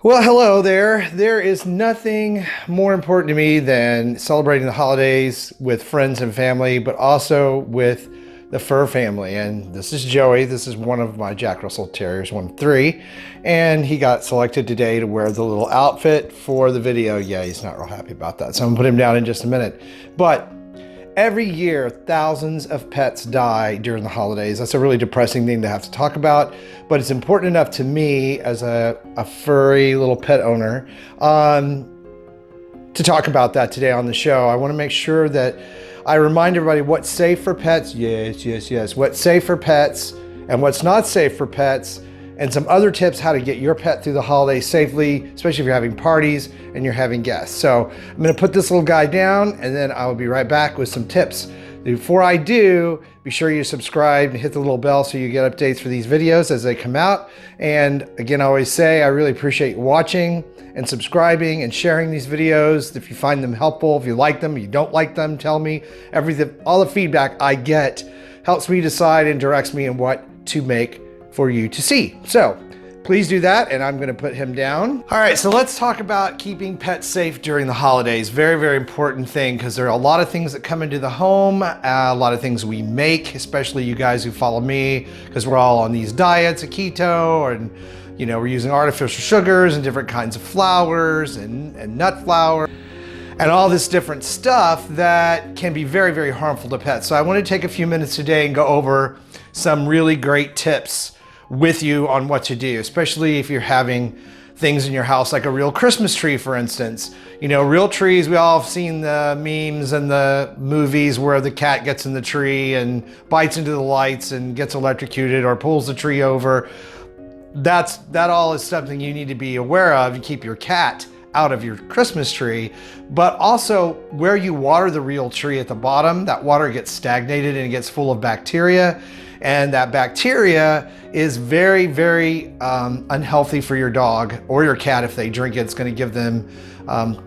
Well, hello there. There is nothing more important to me than celebrating the holidays with friends and family, but also with the fur family. And this is Joey. This is one of my Jack Russell Terriers, one of three. And he got selected today to wear the little outfit for the video. Yeah, he's not real happy about that. So I'm gonna put him down in just a minute. But every year, thousands of pets die during the holidays. That's a really depressing thing to have to talk about, but it's important enough to me as a furry little pet owner to talk about that today on the show. I want to make sure that I remind everybody what's safe for pets. Yes. What's safe for pets and what's not safe for pets, and some other tips how to get your pet through the holidays safely, especially if you're having parties and you're having guests. So I'm gonna put this little guy down and then I will be right back with some tips. Before I do, be sure you subscribe and hit the little bell so you get updates for these videos as they come out. And again, I always say, I really appreciate watching and subscribing and sharing these videos. If you find them helpful, if you like them, you don't like them, tell me. Everything, all the feedback I get helps me decide and directs me in what to make for you to see. So please do that, and I'm gonna put him down. All right, so let's talk about keeping pets safe during the holidays. Very, very important thing, because there are a lot of things that come into the home, a lot of things we make, especially you guys who follow me, because we're all on these diets, a keto, and you know, we're using artificial sugars and different kinds of flours and nut flour and all this different stuff that can be very, very harmful to pets. So I want to take a few minutes today and go over some really great tips with you on what to do, especially if you're having things in your house like a real Christmas tree, for instance. You know, real trees, we all have seen the memes and the movies where the cat gets in the tree and bites into the lights and gets electrocuted or pulls the tree over. That all is something you need to be aware of. You keep your cat out of your Christmas tree, but also where you water the real tree at the bottom, that water gets stagnated and it gets full of bacteria. And that bacteria is very, very unhealthy for your dog or your cat. If they drink it, it's going to give them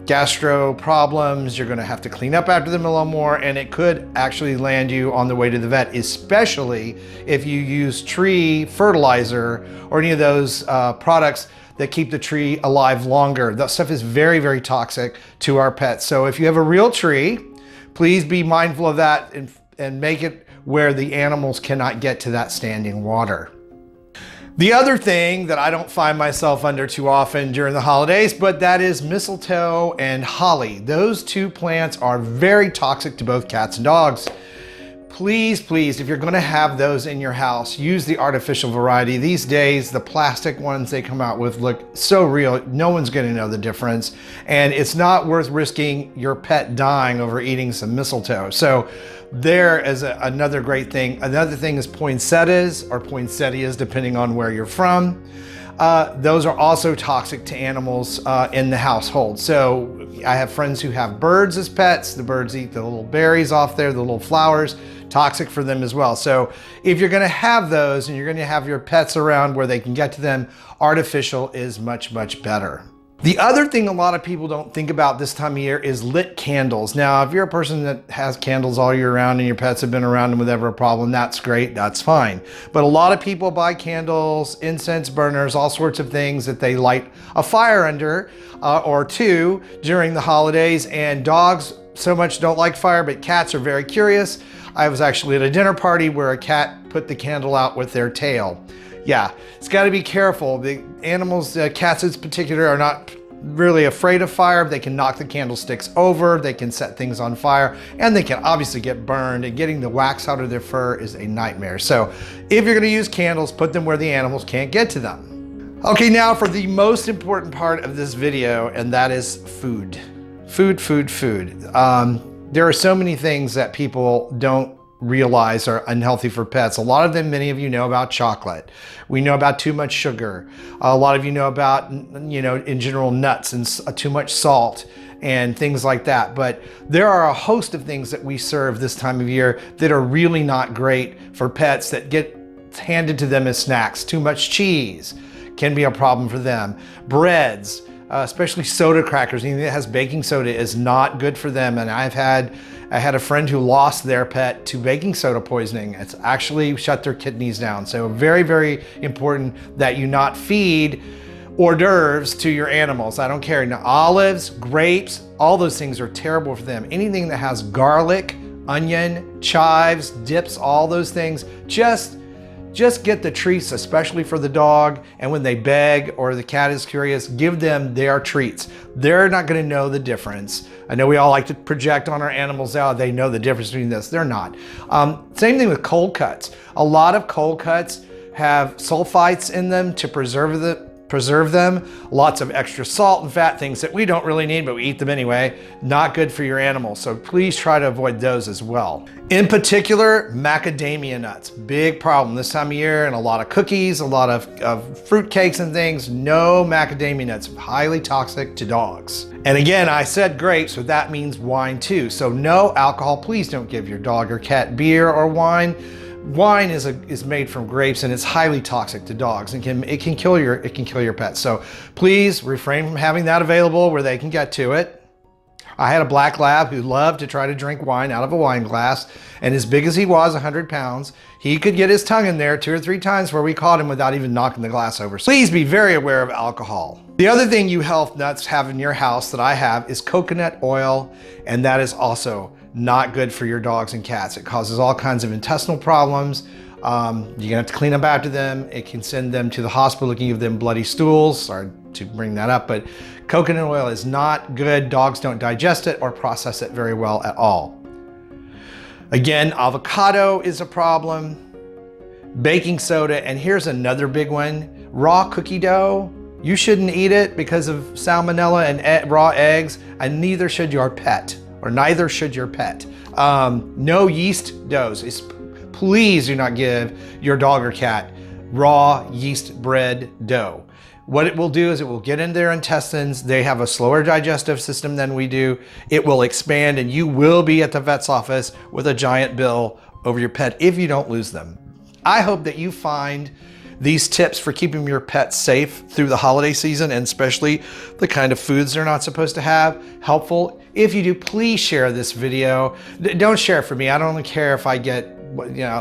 gastro problems. You're going to have to clean up after them a little more, and it could actually land you on the way to the vet, especially if you use tree fertilizer or any of those products that keep the tree alive longer. That stuff is very, very toxic to our pets. So if you have a real tree, please be mindful of that and make it where the animals cannot get to that standing water. The other thing that I don't find myself under too often during the holidays, but that is mistletoe and holly. Those two plants are very toxic to both cats and dogs. Please, please, if you're gonna have those in your house, use the artificial variety. These days, the plastic ones they come out with look so real, no one's gonna know the difference. And it's not worth risking your pet dying over eating some mistletoe. So there is another great thing. Another thing is poinsettias or poinsettias, depending on where you're from. Those are also toxic to animals in the household. So I have friends who have birds as pets. The birds eat the little berries off there, the little flowers, toxic for them as well. So if you're gonna have those and you're gonna have your pets around where they can get to them, artificial is much, much better. The other thing a lot of people don't think about this time of year is lit candles. Now, if you're a person that has candles all year round and your pets have been around them with ever a problem, that's great, that's fine. But a lot of people buy candles, incense burners, all sorts of things that they light a fire under or two during the holidays. And dogs so much don't like fire, but cats are very curious. I was actually at a dinner party where a cat put the candle out with their tail. Yeah, it's got to be careful. The animals, cats in particular, are not really afraid of fire. They can knock the candlesticks over, they can set things on fire, and they can obviously get burned, and getting the wax out of their fur is a nightmare. So if you're going to use candles, put them where the animals can't get to them. Okay, now for the most important part of this video, and that is food. Food. There are so many things that people don't realize are unhealthy for pets. A lot of them, many of you know about chocolate. We know about too much sugar. A lot of you know about, you know, in general, nuts and too much salt and things like that. But there are a host of things that we serve this time of year that are really not great for pets that get handed to them as snacks. Too much cheese can be a problem for them. Breads, especially soda crackers, anything that has baking soda is not good for them. And I had a friend who lost their pet to baking soda poisoning. It's actually shut their kidneys down. So very, very important that you not feed hors d'oeuvres to your animals. I don't care. Now, olives, grapes, all those things are terrible for them. Anything that has garlic, onion, chives, dips, all those things, just get the treats, especially for the dog. And when they beg or the cat is curious, give them their treats. They're not going to know the difference. I know we all like to project on our animals out. They know the difference between this. They're not. Same thing with cold cuts. A lot of cold cuts have sulfites in them to preserve them. Lots of extra salt and fat, things that we don't really need, but we eat them anyway. Not good for your animals, so please try to avoid those as well. In particular, macadamia nuts, big problem this time of year, and a lot of cookies, a lot of fruit cakes and things. No macadamia nuts, highly toxic to dogs. And again, I said grapes, so that means wine too. So no alcohol. Please don't give your dog or cat beer or wine. Wine is made from grapes, and it's highly toxic to dogs, and it can kill your pets. So please refrain from having that available where they can get to it. I had a black lab who loved to try to drink wine out of a wine glass, and as big as he was, 100 pounds, he could get his tongue in there 2 or 3 times where we caught him without even knocking the glass over. So please be very aware of alcohol. The other thing you health nuts have in your house that I have is coconut oil, and that is also not good for your dogs and cats. It causes all kinds of intestinal problems. You're gonna have to clean up after them. It can send them to the hospital. It can give them bloody stools. Sorry to bring that up, but coconut oil is not good. Dogs don't digest it or process it very well at all. Again, avocado is a problem. Baking soda, and here's another big one. Raw cookie dough. You shouldn't eat it because of salmonella and raw eggs, and neither should your pet. No yeast doughs. Please do not give your dog or cat raw yeast bread dough. What it will do is it will get into their intestines. They have a slower digestive system than we do. It will expand, and you will be at the vet's office with a giant bill over your pet if you don't lose them. I hope that you find these tips for keeping your pets safe through the holiday season, and especially the kind of foods they're not supposed to have, helpful. If you do, please share this video. Don't share it for me. I don't care if I get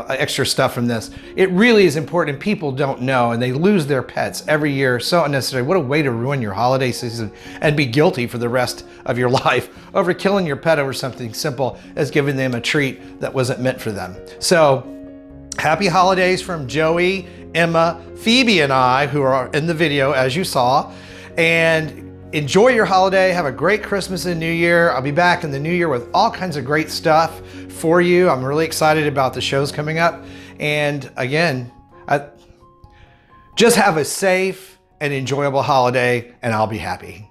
extra stuff from this. It really is important. People don't know, and they lose their pets every year. So unnecessary. What a way to ruin your holiday season and be guilty for the rest of your life over killing your pet over something simple as giving them a treat that wasn't meant for them. So happy holidays from Joey, Emma, Phoebe, and I, who are in the video as you saw, and enjoy your holiday. Have a great Christmas and New Year. I'll be back in the new year with all kinds of great stuff for you. I'm really excited about the shows coming up. And again, just have a safe and enjoyable holiday, and I'll be happy.